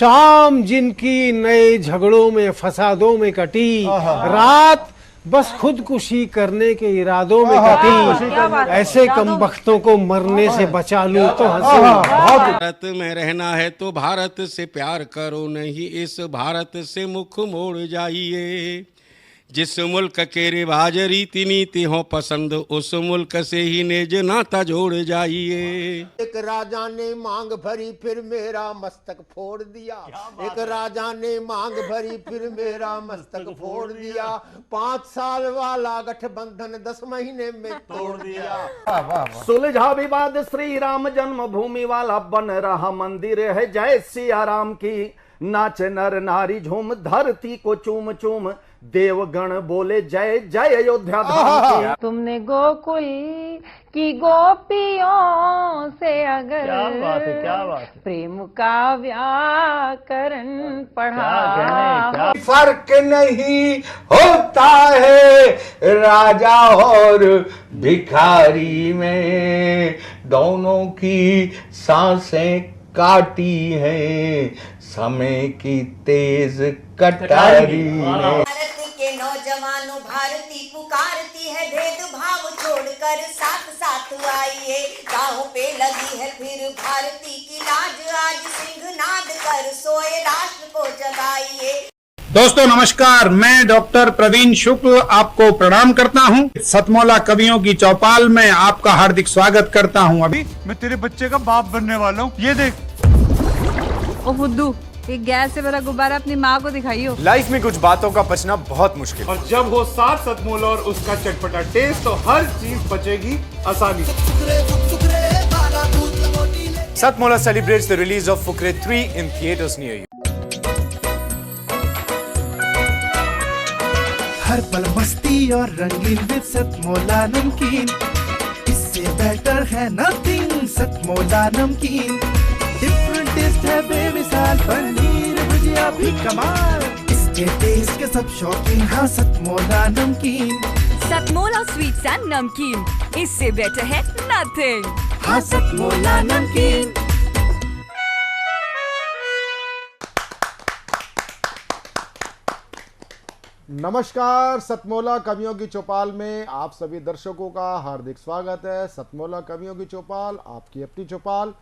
शाम जिनकी नए झगड़ों में फसादों में कटी, रात बस खुदकुशी करने के इरादों में कटी। ऐसे कमबख्तों को मरने से बचा लूं तो हंसूं। भारत में रहना है तो भारत से प्यार करो, नहीं इस भारत से मुख मोड़ जाइए। जिस मुल्क के रिवाज रीति नीति हो पसंद, उस मुल्क से ही नेज नाता जोड़ जाइए। एक राजा ने मांग भरी फिर मेरा मस्तक फोड़ दिया। एक राजा ने मांग भरी फिर मेरा मस्तक फोड़ दिया। 5 साल वाला गठबंधन 10 महीने में तोड़ दिया। सुलझा विवाद श्री राम जन्मभूमि वाला बन रहा मंदिर है जय सिया राम की। नाच नर नारी झूम धरती को चूम चूम, देवगण बोले जय जय अयोध्या धाम की। तुमने गोकुल की गोपियों से अगर क्या बात है। प्रेम का व्याकरण पढ़ा, फर्क नहीं होता है राजा और भिखारी में, दोनों की सांसें काटी हैं समय की तेज कटारी ने। भारत के नौजवानों भारती पुकारती है, भेदभाव छोड़कर साथ साथ आइए। गाँव पे लगी है फिर भारती की लाज, आज सिंहनाद कर सोए राष्ट्र को जगाइए। दोस्तों नमस्कार, मैं डॉक्टर प्रवीण शुक्ल आपको प्रणाम करता हूं। सतमौला कवियों की चौपाल में आपका हार्दिक स्वागत करता हूं। अभी मैं तेरे बच्चे का बाप बनने वाला हूँ, ये देख। ओ फुद्दू, एक गैस से भरा गुब्बारा अपनी माँ को दिखाइयो। लाइफ में कुछ बातों का बचना बहुत मुश्किल, और जब हो साथ सतमौला और उसका चटपटा टेस्ट तो हर चीज बचेगी आसानी से। सतमौला celebrates the release of Fukre 3 in theaters near you. हर पल मस्ती और रंगीन विद सतमौला नमकीन, इससे बेटर है नथिंग। सतमौला नमकीन डिफरेंट टेस्ट है बेमिसाल, पनीर भुजिया भी कमाल, इसके टेस्ट के सब शौकीन। हाँ सतमौला नमकीन, सतमौला स्वीट्स एंड नमकीन, इससे बेटर है नथिंग। हाँ सतमौला नमकीन। नमस्कार, सतमौला कवियों की चौपाल में आप सभी दर्शकों का हार्दिक स्वागत है। सतमौला कवियों की चौपाल आपकी अपनी चौपाल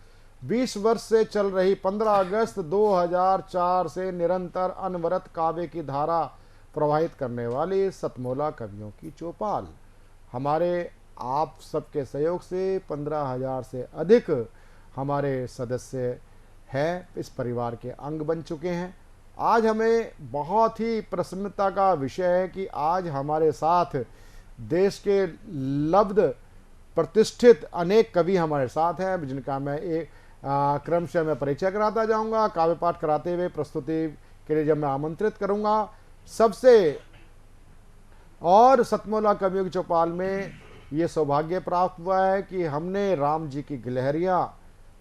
20 वर्ष से चल रही 15 अगस्त 2004 से निरंतर अनवरत काव्य की धारा प्रवाहित करने वाली सतमौला कवियों की चौपाल। हमारे आप सबके सहयोग से 15,000 से अधिक हमारे सदस्य हैं, इस परिवार के अंग बन चुके हैं। आज हमें बहुत ही प्रसन्नता का विषय है कि आज हमारे साथ देश के लब्ध प्रतिष्ठित अनेक कवि हमारे साथ हैं, जिनका मैं एक क्रमशः मैं परिचय कराता जाऊंगा। काव्य पाठ कराते हुए प्रस्तुति के लिए जब मैं आमंत्रित करूंगा सबसे, और सतमौला कवियों की चौपाल में ये सौभाग्य प्राप्त हुआ है कि हमने राम जी की गिलहरियाँ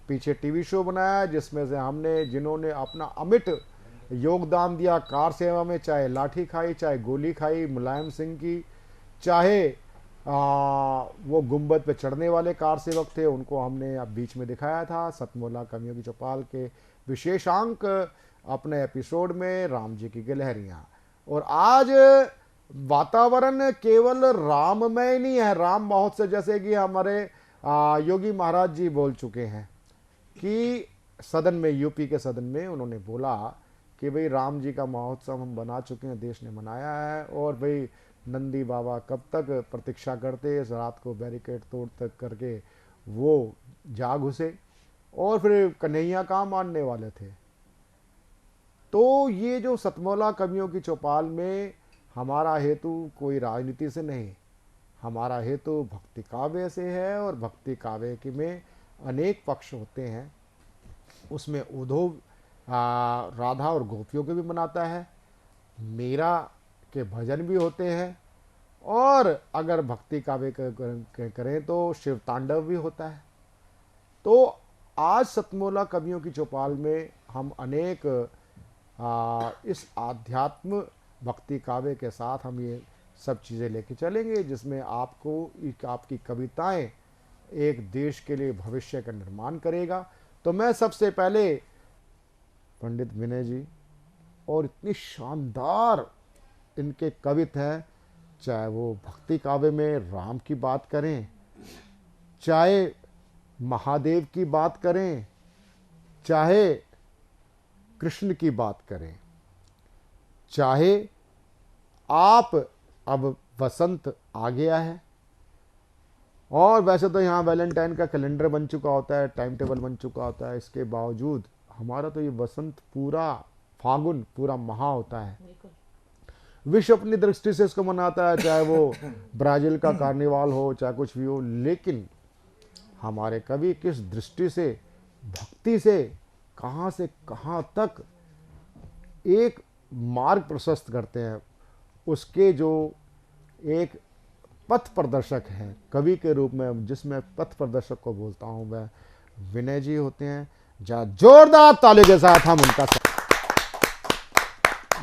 पीछे टीवी शो बनाया, जिसमें से हमने जिन्होंने अपना अमिट योगदान दिया कार सेवा में, चाहे लाठी खाई, चाहे गोली खाई मुलायम सिंह की, चाहे वो गुंबद पे चढ़ने वाले कार सेवक थे, उनको हमने अब बीच में दिखाया था सतमौला कवियों की चौपाल के विशेषांक अपने एपिसोड में राम जी की गिलहरियाँ। और आज वातावरण केवल राममय नहीं है, राम महोत्सव जैसे कि हमारे योगी महाराज जी बोल चुके हैं कि सदन में, यूपी के सदन में उन्होंने बोला कि भाई राम जी का महोत्सव हम बना चुके हैं, देश ने मनाया है, और भाई नंदी बाबा कब तक प्रतीक्षा करते, इस रात को बैरिकेड तोड़ तक करके वो जा घुसे, और फिर कन्हैया कहाँ मानने वाले थे। तो ये जो सतमौला कवियों की चौपाल में हमारा हेतु कोई राजनीति से नहीं, हमारा हेतु भक्ति काव्य से है, और भक्ति काव्य के में अनेक पक्ष होते हैं। उसमें उद्धव राधा और गोपियों के भी मनाता है, मीरा के भजन भी होते हैं, और अगर भक्ति काव्य करें तो शिव तांडव भी होता है। तो आज सतमौला कवियों की चौपाल में हम अनेक इस आध्यात्म भक्ति काव्य के साथ हम ये सब चीज़ें लेके चलेंगे, जिसमें आपको आपकी कविताएं एक देश के लिए भविष्य का निर्माण करेगा। तो मैं सबसे पहले पंडित विनय जी, और इतनी शानदार इनके कवित हैं, चाहे वो भक्ति काव्य में राम की बात करें, चाहे महादेव की बात करें, चाहे कृष्ण की बात करें, चाहे आप अब वसंत आ गया है और वैसे तो यहाँ वैलेंटाइन का कैलेंडर बन चुका होता है, टाइम टेबल बन चुका होता है, इसके बावजूद हमारा तो ये वसंत पूरा फागुन पूरा महा होता है। विश्व अपनी दृष्टि से इसको मनाता है, चाहे वो ब्राजील का कार्निवाल हो, चाहे कुछ भी हो, लेकिन हमारे कवि किस दृष्टि से, भक्ति से कहाँ तक एक मार्ग प्रशस्त करते हैं, उसके जो एक पथ प्रदर्शक हैं कवि के रूप में, जिसमें पथ प्रदर्शक को बोलता हूं, वह विनय जी होते हैं। जहाँ जोरदार ताली के साथ हम उनका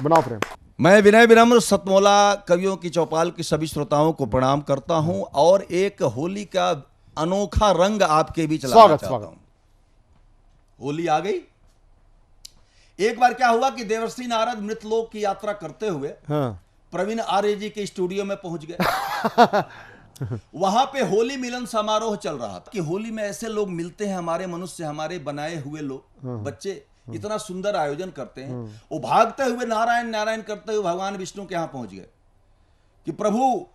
बनाओ फ्रेम। मैं विनय विनम्र सतमोला कवियों की चौपाल की सभी श्रोताओं को प्रणाम करता हूं और एक होली का अनोखा रंग आपके बीच लाना चाहता हूं। होली आ गई। एक बार क्या हुआ कि देवर्षि नारद मृतलोक की यात्रा करते हुए प्रवीण आर्य जी के स्टूडियो में पहुंच गए। वहां पे होली मिलन समारोह चल रहा था कि होली में ऐसे लोग मिलते हैं, हमारे मनुष्य, हमारे बनाए हुए लोग, बच्चे इतना सुंदर आयोजन करते हैं। वो भागते हुए नारायण नारायण करते हुए भगवान विष्णु के यहां पहुंच गए कि प्रभु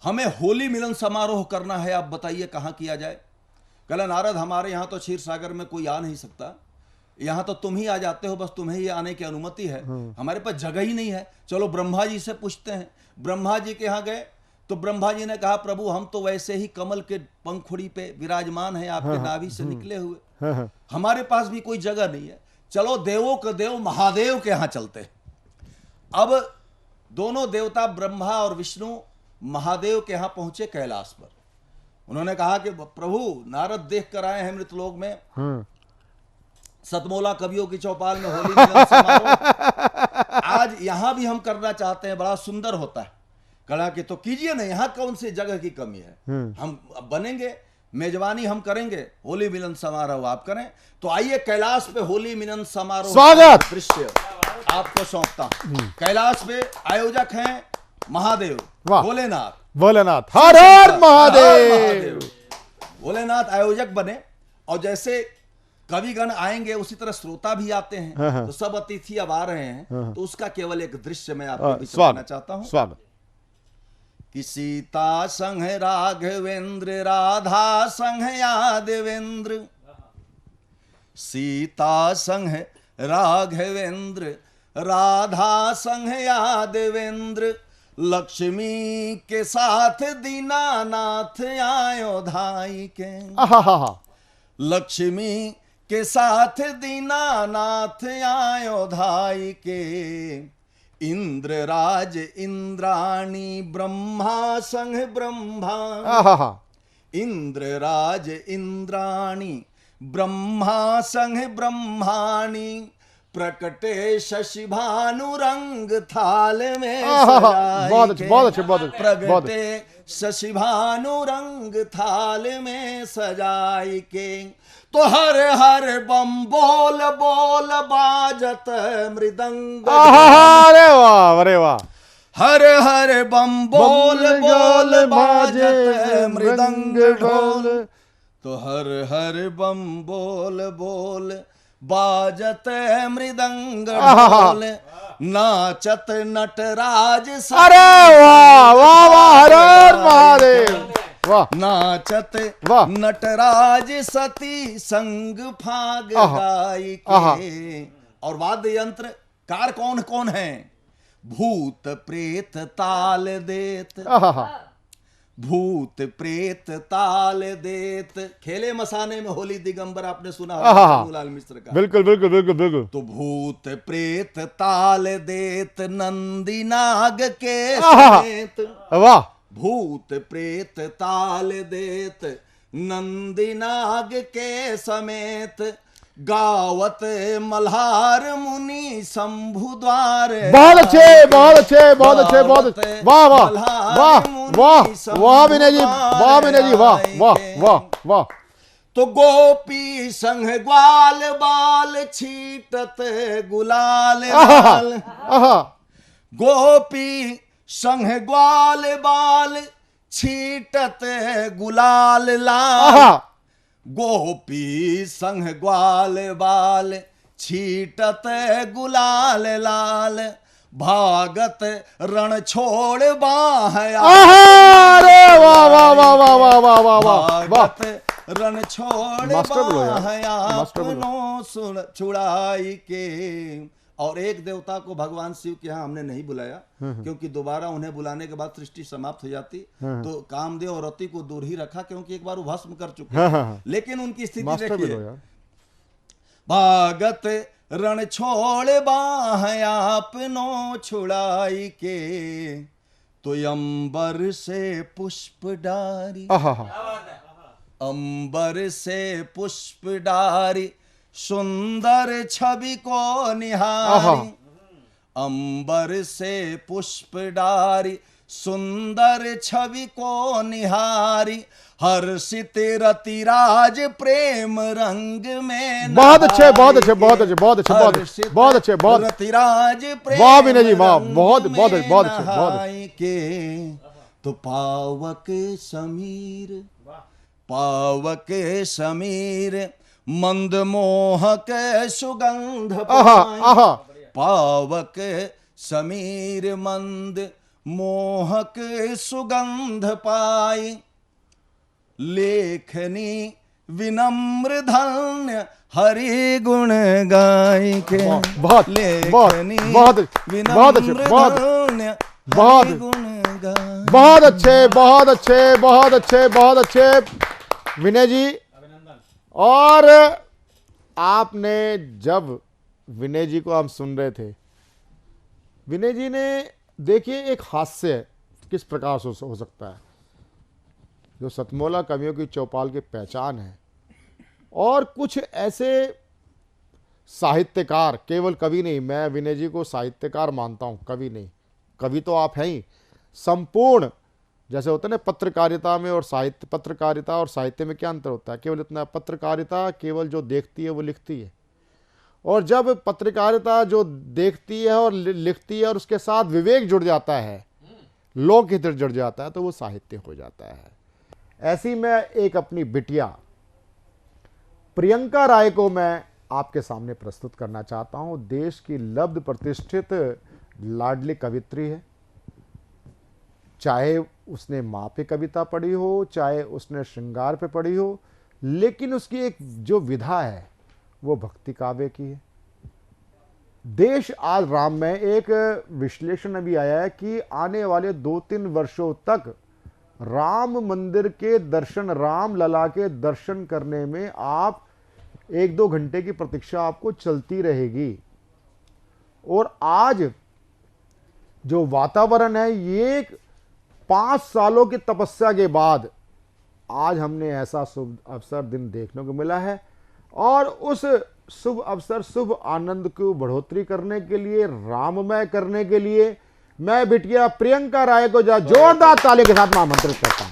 हमें होली मिलन समारोह करना है, आप बताइए कहां किया जाए। कहला नारद हमारे यहां तो क्षीर सागर में कोई आ नहीं सकता, यहां तो तुम ही आ जाते हो, बस तुम्हें ही आने की अनुमति है, हमारे पास जगह ही नहीं है। चलो ब्रह्मा जी से पूछते हैं। ब्रह्मा जी के यहां गए तो ब्रह्मा जी ने कहा प्रभु हम तो वैसे ही कमल के पंखुड़ी पे विराजमान है, आपके नाभि से निकले हुए, हमारे पास भी कोई जगह नहीं है। चलो देवों के देव महादेव के यहां चलते हैं। अब दोनों देवता ब्रह्मा और विष्णु महादेव के यहां पहुंचे कैलाश पर। उन्होंने कहा कि प्रभु नारद देख कर आए हैं मृतलोक में, सतमोला कवियों की चौपाल में होली मिलन समारोह आज यहां भी हम करना चाहते हैं, बड़ा सुंदर होता है। कहा कि तो कीजिए ना, यहां कौन सी जगह की कमी है, हम बनेंगे, मेजबानी हम करेंगे, होली मिलन समारोह आप करें। तो आइए कैलाश पे होली मिलन समारोह स्वागत दृश्य आपको सौंपता हूं। कैलाश पे आयोजक हैं महादेव, भोलेनाथ, हर हर महादेव। भोलेनाथ आयोजक बने और जैसे कविगण आएंगे उसी तरह श्रोता भी आते हैं। तो सब अतिथि अब आ रहे हैं, तो उसका केवल एक दृश्य मैं आपको दिखाना चाहता हूं। स्वागत। कि सीता संग राघवेंद्र, राधा संग यादवेंद्र, सीता संग राघवेंद्र, राधा संग यादवेंद्र, लक्ष्मी के साथ दीनानाथ आयो धाई के। लक्ष्मी के साथ दीनानाथ आयो धाई के, इंद्रराज इंद्राणी ब्रह्मा संग ब्रह्मा, इंद्रराज इंद्राणी ब्रह्मा संग ब्रह्माणी, प्रकटे शशि भानु रंग थाल में प्रकटे शशि भानु रंग थाल में सजाई के। तो हर हर बम बोल बोल बाजत मृदंग, अरे वाह, अरे वाह। हर हर बम बोल बोल बाजत मृदंग ढोल, तो हर हर बम बोल बोल बाजत मृदंग ढोल, नाचत नटराज, अरे वाह वाह वाह, हर हर महादेव, वाह। नाचत नटराज सती संग फाग गाई के। और वाद्य यंत्र कार कौन कौन है? भूत प्रेत ताल देत, भूत प्रेत ताल देत। खेले मसाने में होली दिगंबर आपने सुना लाल मिश्र का। बिल्कुल बिल्कुल बिल्कुल बिल्कुल। तो भूत प्रेत ताल देत, नंदी नाग के समेत, वाह। भूत प्रेत ताल देत, नंदी नाग के समेत, गावत मल्हार मुनि शंभु द्वार। बहुत अच्छे बहुत अच्छे बहुत अच्छे बहुत अच्छे, वाह वाह वाह वाह वाह विनय जी, वाह विनय जी, वाह वाह वाह वाह। तो गोपी संग ग्वाल बाल छीटत गुलाल लाल। गोपी संग ग्वाल बाल छीटत गुलाल लाल। गोपी संग ग्वाल बाल छीटत गुलाल लाल। भागत रण छोड़ बाह अरे वाह वाह वाह वाह वाह वाह वाह वाह। भागत रण छोड़ मास्टर बोलो यार, बाह मास्टर बोलो। अपनों सुन छुड़ाई के। और एक देवता को भगवान शिव के यहाँ हमने नहीं बुलाया, क्योंकि दोबारा उन्हें बुलाने के बाद सृष्टि समाप्त हो जाती। तो कामदेव और रति को दूर ही रखा, क्योंकि एक बार वो भस्म कर चुके हैं। लेकिन उनकी स्थिति देखिए, भागत रण छोड़ बाह आपनो छुड़ाई के। तो अंबर से पुष्प डारी, अंबर से पुष्प डारी सुंदर छवि को निहारी। अंबर से पुष्प डारी सुंदर छवि को निहारी। हर्षित रतिराज प्रेम रंग में। बहुत अच्छे बहुत अच्छे बहुत अच्छे बहुत अच्छे बहुत अच्छे बहुत अच्छे बहुत रतिराज प्रेम। वाह विनय जी वाह, बहुत बहुत अच्छे बहुत अच्छे बहुत अच्छे। के तो पावक समीर, पावक समीर मंद मोहक सुगंध पाई। पावक समीर मंद मोहक सुगंध पाई। लेखनी विनम्र धन्य हरि गुण गाय के। बहुत लेखनी बहुत बहुत अच्छे बहुत बहुत बहुत अच्छे बहुत अच्छे बहुत अच्छे बहुत अच्छे विनय जी। और आपने जब विनय जी को हम सुन रहे थे, विनय जी ने देखिए एक हास्य किस प्रकार से हो सकता है, जो सतमोला कवियों की चौपाल की पहचान है। और कुछ ऐसे साहित्यकार, केवल कवि नहीं, मैं विनय जी को साहित्यकार मानता हूँ, कवि नहीं, कवि तो आप हैं ही, संपूर्ण जैसे होता है ना पत्रकारिता में और साहित्य, पत्रकारिता और साहित्य में क्या अंतर होता है? केवल इतना, पत्रकारिता केवल जो देखती है वो लिखती है, और जब पत्रकारिता जो देखती है और लिखती है और उसके साथ विवेक जुड़ जाता है, लोकहित जुड़ जाता है, तो वो साहित्य हो जाता है। ऐसी मैं एक अपनी बिटिया प्रियंका राय को मैं आपके सामने प्रस्तुत करना चाहता हूं। देश की लब्ध प्रतिष्ठित लाडली कवित्री है, चाहे उसने माँ पे कविता पढ़ी हो, चाहे उसने श्रृंगार पे पढ़ी हो, लेकिन उसकी एक जो विधा है वो भक्ति काव्य की है। देश आज राम में एक विश्लेषण अभी आया है कि आने वाले 2-3 वर्षों तक राम मंदिर के दर्शन, राम लला के दर्शन करने में आप 1-2 घंटे की प्रतीक्षा आपको चलती रहेगी। और आज जो वातावरण है, ये 5 सालों की तपस्या के बाद आज हमने ऐसा शुभ अवसर दिन देखने को मिला है। और उस शुभ अवसर, शुभ आनंद को बढ़ोतरी करने के लिए, राममय करने के लिए मैं बिटिया प्रियंका राय को जोरदार ताली के साथ आमंत्रित करता हूं।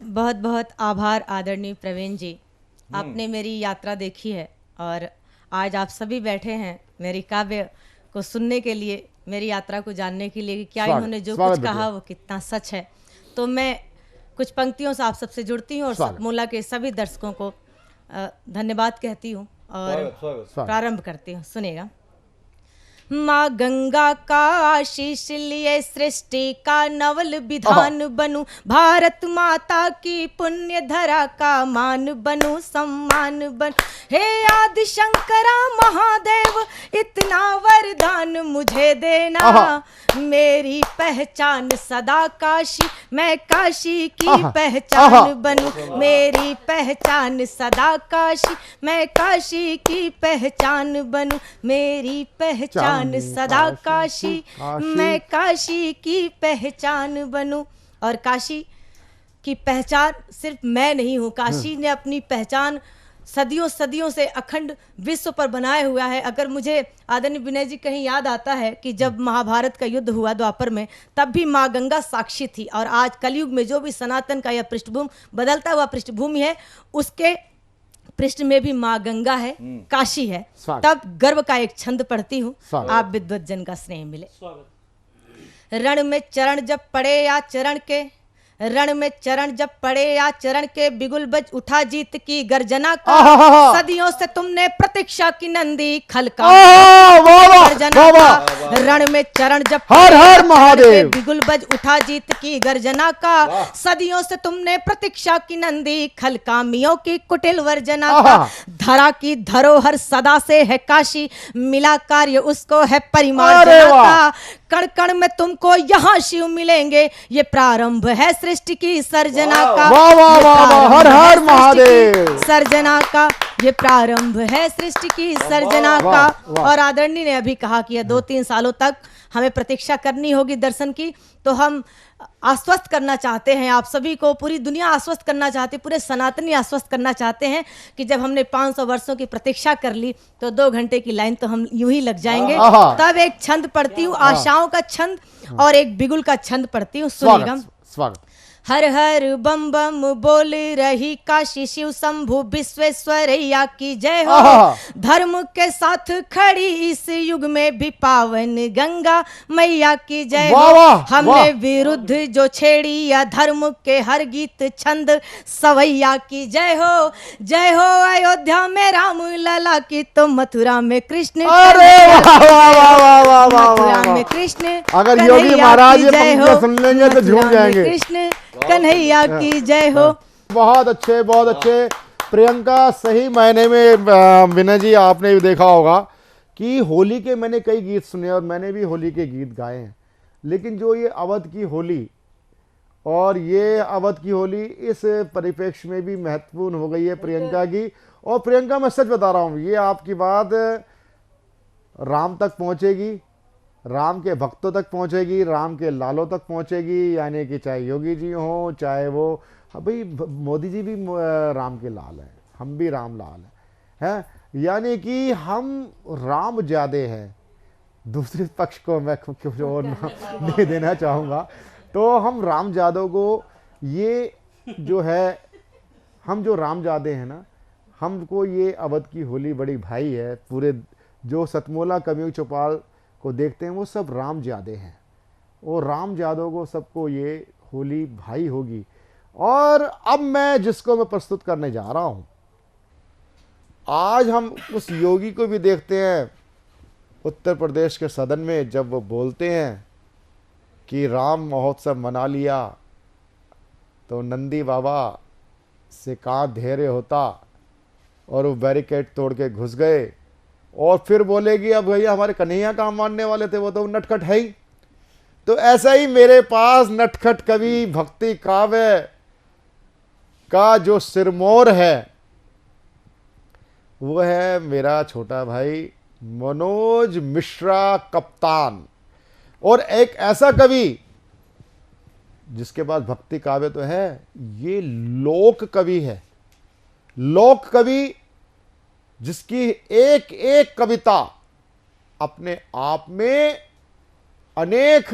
बहुत बहुत आभार आदरणीय प्रवीण जी, आपने मेरी यात्रा देखी है और आज आप सभी बैठे हैं मेरी काव्य को सुनने के लिए, मेरी यात्रा को जानने के लिए कि क्या इन्होंने जो कुछ कहा वो कितना सच है। तो मैं कुछ पंक्तियों से आप सबसे जुड़ती हूँ और सतमोला के सभी दर्शकों को धन्यवाद कहती हूँ और प्रारंभ करती हूँ। सुनेगा। माँ गंगा का आशीष लिए सृष्टि का नवल विधान बनूं, भारत माता की पुण्य धरा का मान बनूं, सम्मान बन। हे आदि शंकरा महादेव इतना वरदान मुझे देना, मेरी पहचान सदा काशी, मैं काशी की पहचान बनूं, मेरी पहचान सदा काशी, मैं काशी की पहचान बनूं, मेरी पहचान सदा काशी, मैं काशी की पहचान बनूं। और काशी की पहचान सिर्फ मैं नहीं हूँ, काशी ने अपनी पहचान सदियों सदियों से अखंड विश्व पर बनाए हुआ है। अगर मुझे आदरणीय विनय जी कहीं याद आता है कि जब महाभारत का युद्ध हुआ द्वापर में, तब भी माँ गंगा साक्षी थी। और आज कलयुग में जो भी सनातन का यह पृष्ठभूमि, बदलता हुआ पृष्ठभूमि है, उसके पृष्ठ में भी माँ गंगा है, काशी है। तब गर्व का एक छंद पढ़ती हूँ, आप विद्वत जन का स्नेह मिले। रण में चरण जब पड़े या चरण के, रण में चरण जब पड़े या चरण के, बिगुल बज उठा जीत की गर्जना का। सदियों से तुमने प्रतीक्षा की नंदी खलका गर्जना का। रण में चरण जब हर हर महादेव, बिगुल बज उठा जीत की गर्जना का। सदियों से तुमने प्रतीक्षा की नंदी खलकामियों की कुटिल वर्जना का। धरा की धरोहर सदा से है काशी, मिला कार्य उसको है परिमार्जना का। कण कण में तुमको यहाँ शिव मिलेंगे, ये प्रारंभ है सृष्टि की सर्जना का। वाह वाह वाह, हर हर महादेव। सर्जना का ये प्रारंभ है सृष्टि की सर्जना का। और आदरणीय ने अभी कहा कि 2-3 सालों तक हमें प्रतीक्षा करनी होगी दर्शन की। तो हम आश्वस्त करना चाहते हैं आप सभी को, पूरी दुनिया आश्वस्त करना चाहती है, पूरे सनातनी आश्वस्त करना चाहते हैं कि जब हमने 500 वर्षों की प्रतीक्षा कर ली तो 2 घंटे की लाइन तो हम यूं ही लग जाएंगे। तब एक छंद पढ़ती हूँ, आशाओं का छंद, और एक बिगुल का छंद पढ़ती हूँ। सुनिएगा। स्वागत। हर हर बम बम बोल रही काशी, शिव शंभु विश्वेश्वरैया की जय हो। धर्म के साथ खड़ी इस युग में भी पावन गंगा मैया की जय हो। हमने विरुद्ध जो छेड़ी या धर्म के हर गीत छंद, सवैया की जय हो। जय हो अयोध्या में राम लला की, तो मथुरा में कृष्ण, मथुरा में कृष्ण। अगर योगी महाराज ये पंक्तियां सुन लेंगे तो झूम जाएंगे। कृष्ण कन्हैया की जय हो। बहुत अच्छे, बहुत अच्छे। प्रियंका, सही मायने में विनय जी आपने भी देखा होगा कि होली के मैंने कई गीत सुने और मैंने भी होली के गीत गाए हैं, लेकिन जो ये अवध की होली, और ये अवध की होली इस परिप्रेक्ष्य में भी महत्वपूर्ण हो गई है प्रियंका की। और प्रियंका, मैं सच बता रहा हूँ, ये आपकी बात राम तक पहुँचेगी, राम के भक्तों तक पहुंचेगी, राम के लालों तक पहुंचेगी। यानी कि चाहे योगी जी हों, चाहे वो भाई मोदी जी भी राम के लाल हैं, हम भी राम लाल हैं, यानी कि हम राम ज्यादे हैं। दूसरे पक्ष को मैं कुछ और नहीं देना चाहूँगा, तो हम राम जादव को, ये जो है, हम जो राम जादे हैं ना, हमको ये अवध की होली बड़ी भाई है। पूरे जो सतमोला कवियों चौपाल को देखते हैं वो सब राम जादे हैं, और राम जादव को सबको ये होली भाई होगी। और अब मैं जिसको मैं प्रस्तुत करने जा रहा हूं, आज हम उस योगी को भी देखते हैं उत्तर प्रदेश के सदन में, जब वो बोलते हैं कि राम महोत्सव मना लिया तो नंदी बाबा से कहाँ धैर्य होता, और वो बैरिकेड तोड़ के घुस गए। और फिर बोलेगी अब भैया हमारे कन्हैया काम मानने वाले थे, वो तो नटखट है ही। तो ऐसा ही मेरे पास नटखट कवि भक्ति काव्य का जो सिरमौर है, वो है मेरा छोटा भाई मनोज मिश्रा कप्तान। और एक ऐसा कवि जिसके पास भक्ति काव्य तो है, ये लोक कवि है। लोक कवि जिसकी एक एक कविता अपने आप में अनेक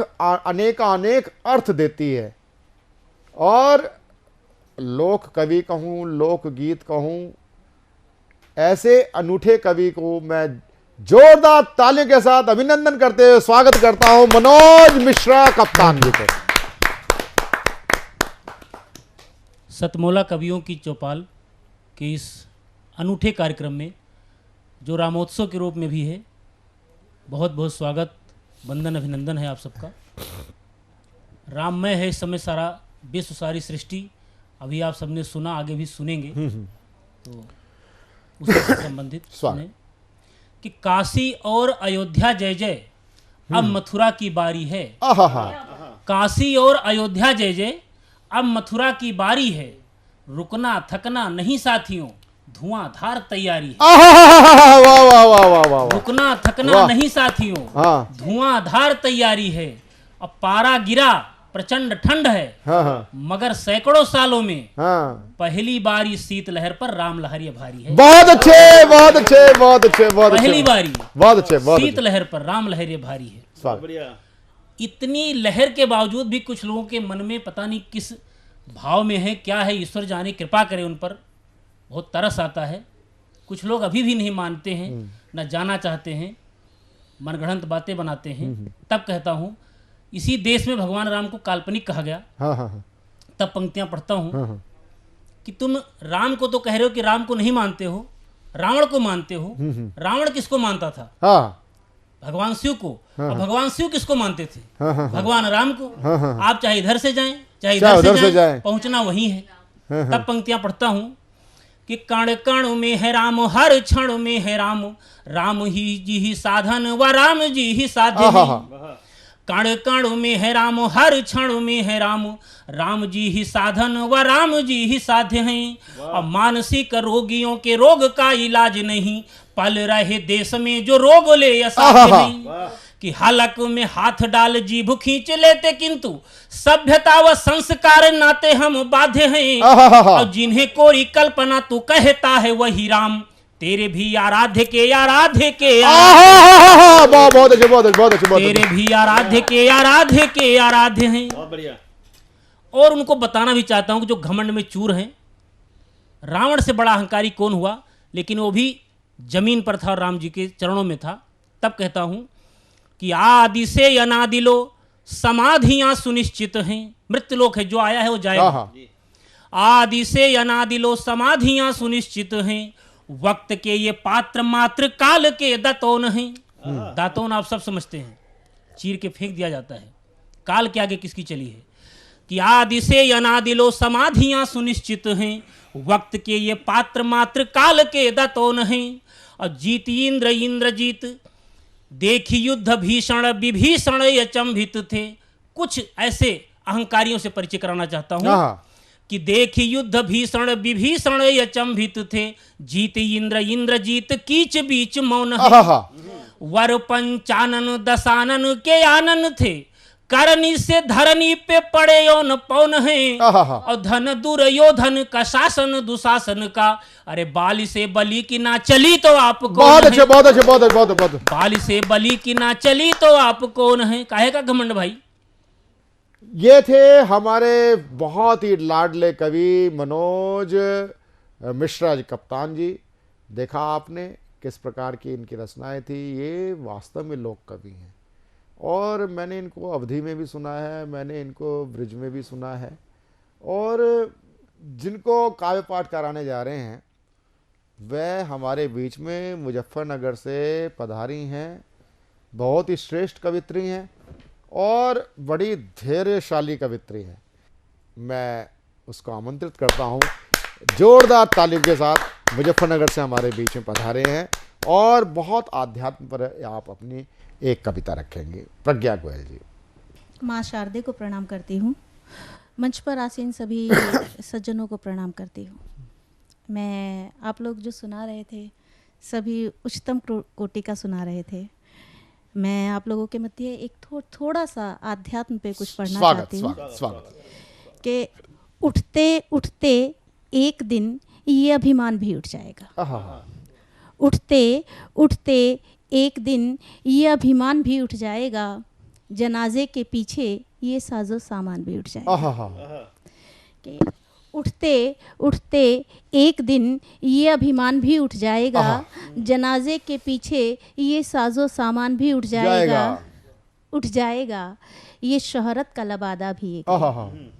अर्थ देती है। और लोक कवि कहूँ, लोक गीत कहूँ, ऐसे अनूठे कवि को मैं जोरदार तालियों के साथ अभिनंदन करते हुए स्वागत करता हूं मनोज मिश्रा कप्तान जी को। सतमोला कवियों की चौपाल के इस अनूठे कार्यक्रम में, जो रामोत्सव के रूप में भी है, बहुत बहुत स्वागत, वंदन, अभिनंदन है आप सबका। राममय है इस समय सारा विश्व, सारी सृष्टि। अभी आप सबने सुना, आगे भी सुनेंगे, तो उससे संबंधित सुने कि काशी और अयोध्या जय जय, अब मथुरा की बारी है। काशी और अयोध्या जय जय, अब मथुरा की बारी है। रुकना थकना नहीं साथियों, धुआंधार तैयारी है। रुकना थकना नहीं साथियों, धुआंधार तैयारी है। अब पारा गिरा प्रचंड ठंड है, हाँ। मगर सैकड़ों सालों में हाँ। पहली बार इस शीतलहर पर राम लहर भारी है। बहुत अच्छे, बहुत अच्छे, बहुत अच्छे, बहुत अच्छे। पहली बारी बहुत अच्छे, बहुत शीतलहर पर राम लहर भारी है। इतनी लहर के बावजूद भी कुछ लोगों के मन में पता नहीं किस भाव में है, क्या है, ईश्वर जाने, कृपा करे उन पर। बहुत तरस आता है। कुछ लोग अभी भी नहीं मानते हैं, न जाना चाहते हैं, मनगढ़ंत बातें बनाते हैं। तब कहता हूँ इसी देश में भगवान राम को काल्पनिक कहा गया। तब पंक्तियां पढ़ता हूँ कि तुम राम को तो कह रहे हो कि राम को नहीं मानते हो, रावण को मानते हो। रावण किसको मानता था? भगवान शिव को। और भगवान शिव किसको मानते थे? भगवान राम को। आप चाहे इधर से जाएं चाहे इधर से जाएं, पहुंचना वही है। तब पंक्तियां पढ़ता हूं कि कण कण में है राम, हर क्षण में है राम, राम ही जी ही साधन व राम जी ही साध्य है। कण कण में है राम, हर क्षण में है राम, राम जी ही साधन व राम जी ही साध्य हैं। और मानसिक रोगियों के रोग का इलाज नहीं, पल रहे देश में जो रोग ले असाध्य नहीं। कि हालक में हाथ डाल जीभ खींच लेते, किंतु सभ्यता व संस्कार नाते हम बाध्य हैं। और जिन्हें कोई कल्पना तू कहता है वही राम, तेरे भी आराध्य के आराध्य के बहुत अच्छे, बहुत अच्छे, बहुत अच्छे। तेरे भी आराध्य के आराध्य के आराध्य हैं। बहुत बढ़िया। और उनको बताना भी चाहता हूं कि जो घमंड में चूर हैं, रावण से बड़ा अहंकारी कौन हुआ, लेकिन वो भी जमीन पर था और राम जी के चरणों में था। तब कहता हूं कि आदि से अनादि लो समाधियां सुनिश्चित हैं। मृत्युलोक है, जो आया है वो जाएगा। आदि से अनादि लो समाधियां सुनिश्चित हैं, वक्त के ये पात्र मात्र काल के दातोन हैं। दातोन आप सब समझते हैं, चीर के फेंक दिया जाता है। काल के आगे किसकी चली है? कि आदि से अनादि लो समाधियां सुनिश्चित हैं, वक्त के ये पात्र मात्र काल के दातोन हैं। और जीत इंद्र इंद्रजीत देखी युद्ध भीषण विभीषण अचंभित थे। कुछ ऐसे अहंकारियों से परिचय कराना चाहता हूं कि देखी युद्ध भीषण विभीषण अचंभित थे, जीत इंद्र इंद्रजीत कीच बीच मौन है। वर पंचानन दशानन के आनन थे, करनी से धरनी पे पड़े यौन पौन है। और धन दुर्योधन का शासन दुशासन का, अरे बाली से बली की ना चली तो आप कौन? बहुत अच्छे, बहुत अच्छे, बहुत अच्छे, बहुत अच्छे। बाली से बली की ना चली तो आप कौन है? काहे का घमंड भाई? ये थे हमारे बहुत ही लाडले कवि मनोज मिश्रा जी, कप्तान जी। देखा आपने किस प्रकार की इनकी रचनाएं थी। ये वास्तव में लोक कवि हैं और मैंने इनको अवधि में भी सुना है, मैंने इनको ब्रिज में भी सुना है। और जिनको काव्य पाठ कराने जा रहे हैं वह हमारे बीच में मुजफ्फरनगर से पधारी हैं। बहुत ही श्रेष्ठ कवित्री हैं और बड़ी धैर्यशाली कवित्री है। मैं उसको आमंत्रित करता हूं, जोरदार तालीम के साथ मुजफ्फरनगर से हमारे बीच में पधारे हैं और बहुत आध्यात्म पर आप अपनी एक कविता रखेंगे। प्रज्ञा गोयल जी। माँ शारदे को प्रणाम करती हूँ, मंच पर आसीन सभी सज्जनों को प्रणाम करती हूँ। मैं आप लोग जो सुना रहे थे सभी उच्चतम कोटि का सुना रहे थे। मैं आप लोगों के मध्य एक थोड़ा सा आध्यात्म पे कुछ पढ़ना चाहती हूँ कि उठते उठते एक दिन ये अभिमान भी उठ जाएगा। उठते उठते एक दिन ये अभिमान भी उठ जाएगा, जनाजे के पीछे ये साजो सामान भी उठ जाएगा। कि उठते उठते एक दिन ये अभिमान भी उठ जाएगा, जनाजे के पीछे ये साजो सामान भी उठ जाएगा। उठ जाएगा ये शोहरत का लबादा भी एक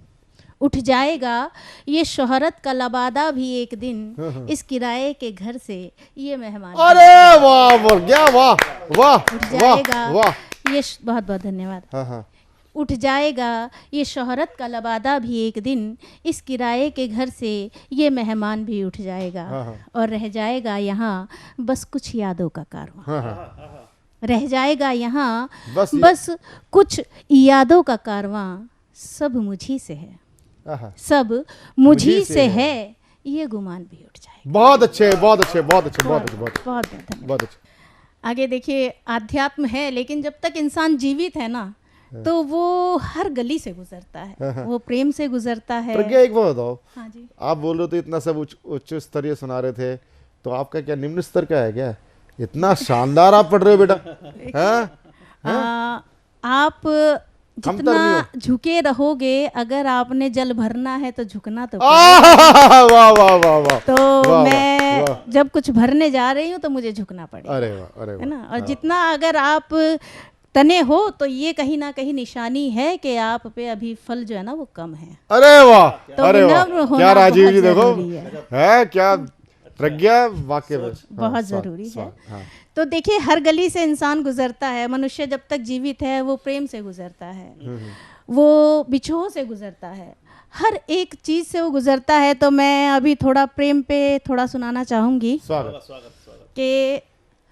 उठ जाएगा, ये शोहरत का लबादा भी एक दिन, इस किराए के घर से ये मेहमान। अरे वाह वाह वाह वाह, उठ जाएगा वाह। ये बहुत बहुत धन्यवाद। उठ जाएगा ये शोहरत का लबादा भी एक दिन, इस किराए के घर से ये मेहमान भी उठ जाएगा। और रह जाएगा यहाँ बस कुछ यादों का कारवां। रह जाएगा यहाँ बस कुछ यादों का कारवां, सब मुझी से है, सब मुझी से है, ये गुमान भी उठ जाएगा। बहुत अच्छे, बहुत अच्छे, बहुत अच्छे, बहुत अच्छे, बहुत बहुत अच्छे। आगे देखिए, आध्यात्म है लेकिन जब तक इंसान जीवित है ना, तो वो हर गली से गुजरता है, वो प्रेम से गुजरता है। प्रज्ञा एक बात बताओ, हाँ जी। आप बोल रहे थे इतना सब उच्च स्तरीय सुना रहे थे, तो आपका क्या निम्न स्तर का है क्या? इतना शानदार आप पढ़ रहे हो बेटा। आप जितना झुके रहोगे, अगर आपने जल भरना है तो झुकना तो वाह वाह वाह वाह। तो मैं जब कुछ भरने जा रही हूँ तो मुझे झुकना पड़ेगा। अरे वाह, अरे वाह। है ना। और जितना अगर आप तने हो तो ये कहीं ना कहीं निशानी है कि आप पे अभी फल जो है ना वो कम है। अरे वाह, तो अरे वाह, क्या राजीव जी देखो है क्या प्रज्ञा, वाकई में बहुत जरूरी है। तो देखिए, हर गली से इंसान गुजरता है। मनुष्य जब तक जीवित है वो प्रेम से गुजरता है, वो बिछोह से गुजरता है, हर एक चीज से वो गुजरता है। तो मैं अभी थोड़ा प्रेम पे थोड़ा सुनाना चाहूंगी कि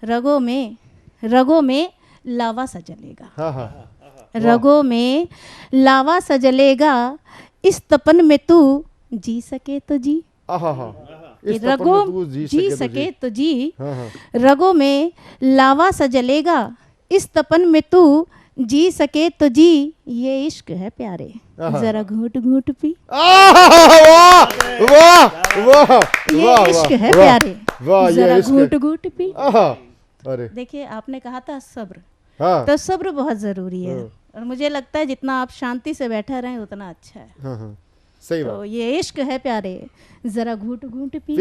रगों में लावा सा जलेगा, रगों में लावा सा जलेगा, इस तपन में तू जी सके तो जी, रगों जी सके तो जी, रगों में लावा सा जलेगा, इस तपन में तू जी सके तो जी, ये इश्क है प्यारे, जरा घूट घूट पी। वाह वाह वाह, ये इश्क है प्यारे, जरा घूट घूट पी। अरे देखिए, आपने कहा था सब्र, तो सब्र बहुत जरूरी है। और मुझे लगता है जितना आप शांति से बैठा रहें उतना अच्छा है। सही तो ये इश्क है प्यारे, जरा घूट घूट पी।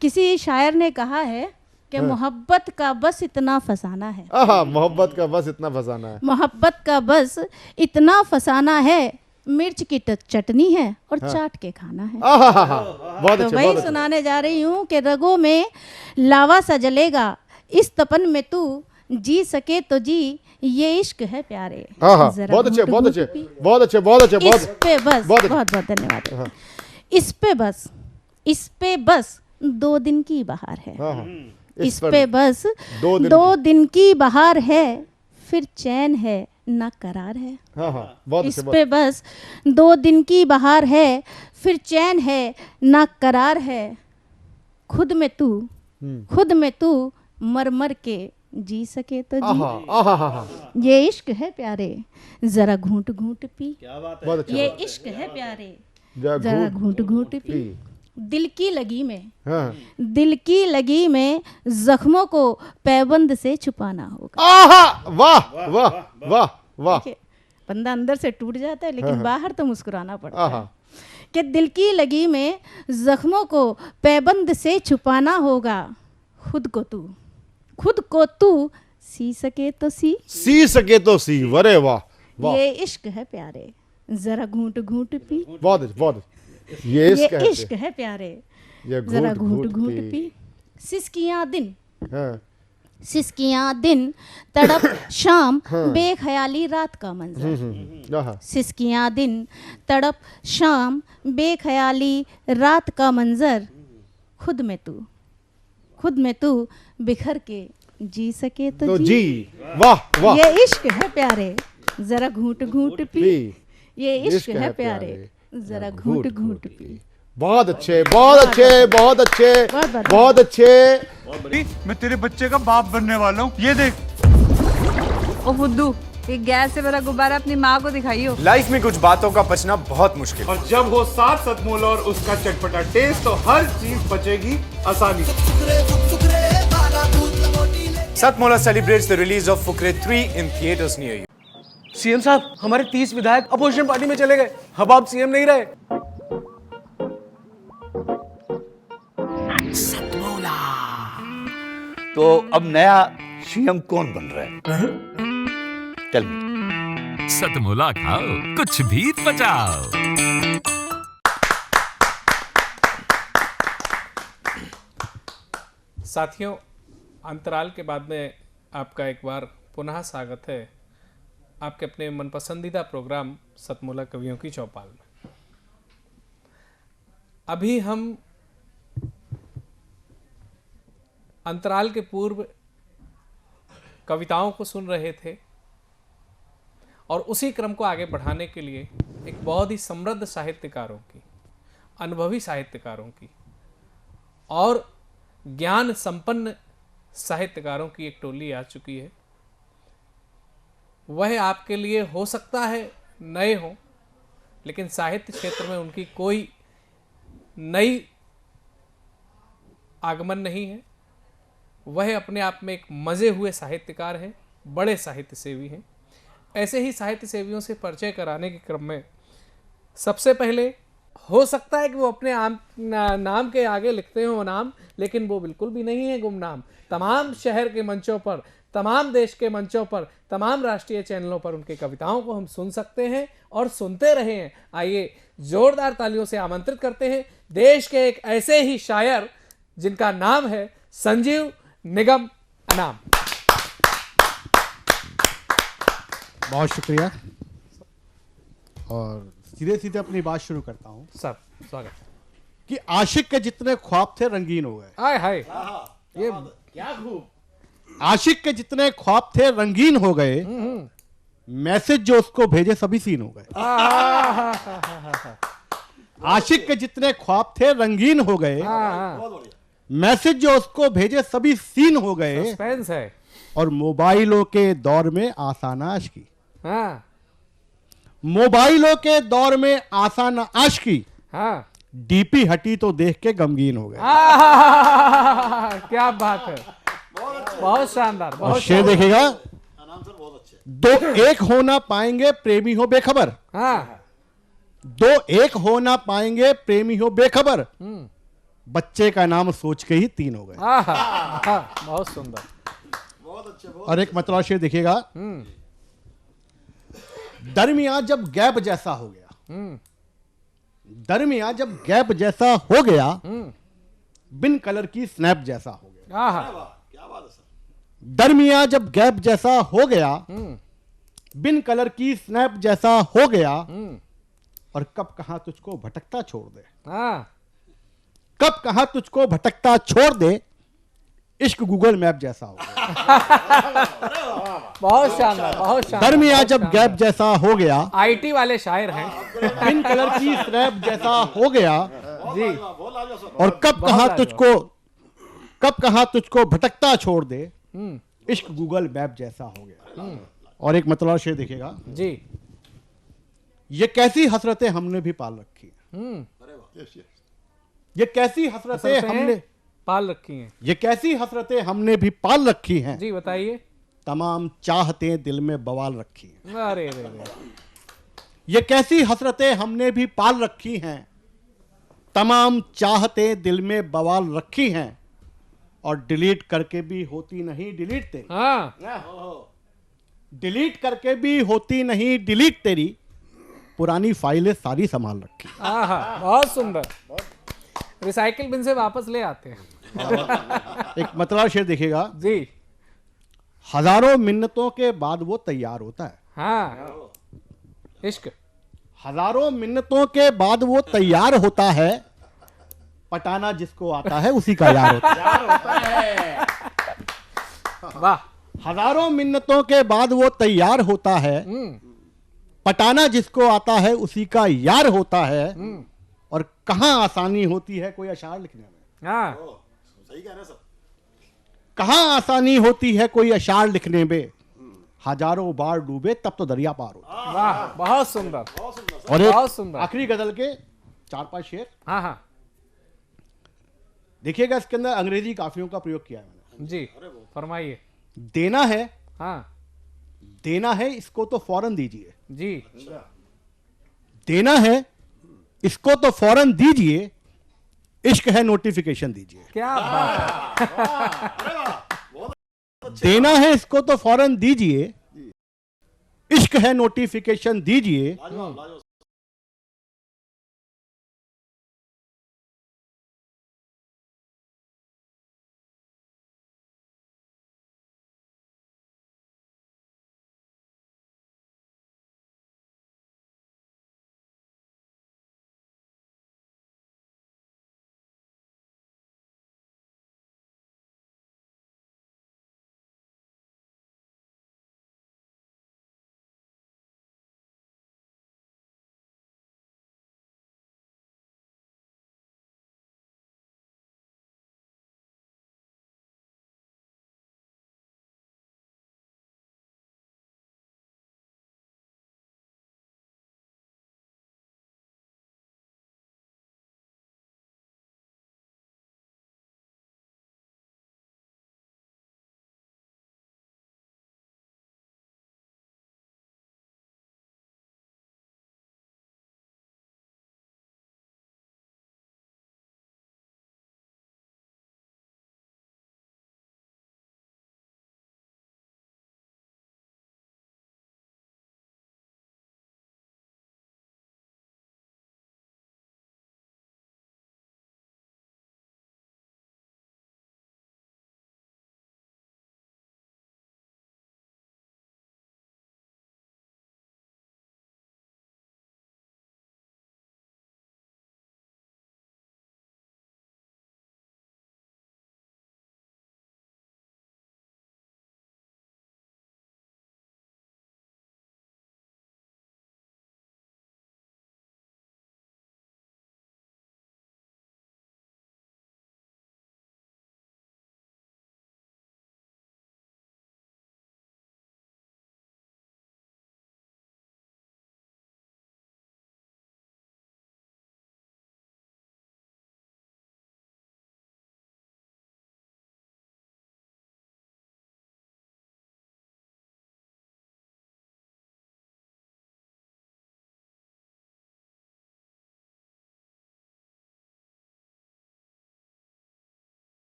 किसी शायर ने कहा है कि मोहब्बत का बस इतना फसाना है, मोहब्बत का बस इतना फसाना है, मोहब्बत का बस इतना फसाना है, मिर्च की चटनी है और चाट के खाना है। बहुत तो वही सुनाने जा रही हूँ कि रगों में लावा सा जलेगा, इस तपन में तू जी सके तो जी, ये इश्क है प्यारे। बहुत अच्छे, बहुत अच्छे, बहुत अच्छे, बहुत अच्छे। इस पे बस बहुत बहुत धन्यवाद। इस पे बस 2 दिन की बहार है, इस पे बस 2 दिन की बहार है, फिर चैन है ना करार है। इस पे बस 2 दिन की बहार है, फिर चैन है ना करार है, खुद में तू मर मर के जी सके तो जी, ये इश्क है प्यारे, जरा घूंट घूंट पी। ये इश्क है प्यारे, जरा घूंट घूंट पी। दिल की लगी में जख्मों को पैबंद से छुपाना होगा। वाह वाह वाह वाह। बंदा अंदर से टूट जाता है लेकिन बाहर तो मुस्कुराना पड़ता है। कि दिल की लगी में जख्मों को पैबंद से छुपाना होगा, खुद को तू सी सके तो सी। अरे वाह, ये इश्क है प्यारे, जरा घूंट घूंट पी। बहुत ये इश्क है प्यारे, जरा घूंट घूंट पी। सिसकियां दिन तड़प शाम, बेख्याली रात का मंजर। सिसकियां दिन तड़प शाम, बेख्याली रात का मंजर, खुद में तू बिखर के जी सके तो जी। वाह वाह, ये इश्क है प्यारे, जरा घूंट घूंट पी। ये इश्क है प्यारे, जरा घूंट घूंट पी। बहुत अच्छे, बहुत अच्छे, बहुत अच्छे, बहुत अच्छे। मैं तेरे बच्चे का बाप बनने वाला हूँ, ये देख। ओ फुद्दू, ये गैस से भरा गुब्बारा अपनी माँ को दिखाइयो। लाइफ में कुछ बातों का बचना बहुत मुश्किल, और जब हो साथ सतमोला और उसका चटपटा टेस्ट, तो हर चीज बचेगी आसानी से। Satmola celebrates the release of Fukre 3 in theaters near you. CM साहब, हमारे 30 विधायक अपोजिशन पार्टी में चले गए, अब आप सीएम नहीं रहे। सतमोला, तो अब नया सीएम कौन बन रहा है? चल सतमोला खाओ, कुछ भी बचाओ। साथियों, अंतराल के बाद में आपका एक बार पुनः स्वागत है आपके अपने मन पसंदीदा प्रोग्राम सतमोला कवियों की चौपाल में। अभी हम अंतराल के पूर्व कविताओं को सुन रहे थे और उसी क्रम को आगे बढ़ाने के लिए एक बहुत ही समृद्ध साहित्यकारों की, अनुभवी साहित्यकारों की और ज्ञान संपन्न साहित्यकारों की एक टोली आ चुकी है। वह आपके लिए हो सकता है नए हों, लेकिन साहित्य क्षेत्र में उनकी कोई नई आगमन नहीं है। वह अपने आप में एक मजे हुए साहित्यकार हैं, बड़े साहित्य सेवी हैं। ऐसे ही साहित्य सेवियों से परिचय कराने के क्रम में सबसे पहले हो सकता है कि वो अपने नाम के आगे लिखते हो नाम, लेकिन वो बिल्कुल भी नहीं है गुमनाम। तमाम शहर के मंचों पर, तमाम देश के मंचों पर, तमाम राष्ट्रीय चैनलों पर उनके कविताओं को हम सुन सकते हैं और सुनते रहे हैं। आइए जोरदार तालियों से आमंत्रित करते हैं देश के एक ऐसे ही शायर जिनका नाम है संजीव निगम अनाम। बहुत शुक्रिया और सीधे सीधे अपनी बात शुरू करता हूँ। सब स्वागत कि आशिक के जितने ख्वाब थे रंगीन हो गए। हाय हाय, ये क्या खूब। आशिक के जितने ख्वाब थे रंगीन हो गए, मैसेज जो उसको भेजे सभी सीन हो गए। आशिक के जितने ख्वाब थे रंगीन हो गए, मैसेज जो उसको भेजे सभी सीन हो गए। सस्पेंस है। और मोबाइलों के दौर में आसान आशिकी, हाँ, मोबाइलों के दौर में आसान आशिकी, हाँ, डीपी हटी तो देख के गमगीन हो गए। क्या बात है, बहुत शानदार। और शेर देखेगा, दो एक हो ना पाएंगे प्रेमी हो बेखबर। हाँ, दो एक हो ना पाएंगे प्रेमी हो बेखबर, बच्चे का नाम सोच के ही तीन हो गए। बहुत सुंदर। और एक मतलब शेर देखिएगा, दरमियान जब गैप जैसा हो गया, दरमियान जब गैप जैसा हो गया, बिन कलर की स्नैप जैसा हो गया। दरमियान जब गैप जैसा हो गया, बिन कलर की स्नैप जैसा हो गया, और कब कहां तुझको भटकता छोड़ दे, कब कहां तुझको भटकता छोड़ दे, इश्क गूगल मैप जैसा हो गया। बहुत शानदार, बहुत शानदार। दरमियान जब गैप जैसा हो गया, आईटी वाले शायर हैं। बिन कलर की स्नैप जैसा हो गया जी, और कब कहां तुझको भटकता छोड़ दे, इश्क गूगल मैप जैसा हो गया। और एक मतलब शेर देखेगा जी, ये कैसी हसरतें हमने भी पाल रखी हैं, ये कैसी हसरतें हमने पाल रखी हैं, ये कैसी हसरतें हमने भी पाल रखी हैं। जी बताइए। तमाम चाहतें दिल में बवाल रखी हैं। अरे रे रे, ये कैसी हसरतें हमने भी पाल रखी हैं, तमाम चाहतें दिल में बवाल रखी हैं, और डिलीट करके भी होती नहीं डिलीट तेरी। डिलीट करके भी होती नहीं डिलीट तेरी, पुरानी फाइलें सारी संभाल रखी। बहुत सुंदर। रिसाइकिल बिन से वापस ले आते हैं। एक मतलब शेर देखिएगा जी, हजारों मिन्नतों के बाद वो तैयार होता है। हाँ, इश्क। हजारों मिन्नतों के बाद वो तैयार होता है, पटाना जिसको आता है उसी का यार होता है। वाह। हजारों मिन्नतों के बाद वो तैयार होता है, पटाना जिसको आता है उसी का यार होता है। और कहां आसानी होती है कोई अशार लिखने में। हाँ, सही कह रहे सब। कहां आसानी होती है कोई अशार लिखने में, हजारों बार डूबे तब तो दरिया पार होता। वाह, बहुत सुंदर। और एक बहुत सुंदर। आखिरी गजल के 4-5 शेर। हाँ हाँ, देखिएगा, इसके अंदर अंग्रेजी काफियों का प्रयोग किया है मैंने। जी फरमाइए। देना है, हाँ, देना है इसको तो फौरन दीजिए। जी, देना है इसको तो फौरन दीजिए, इश्क है नोटिफिकेशन दीजिए। क्या बात है। देना है इसको तो फौरन दीजिए, इश्क है नोटिफिकेशन दीजिए,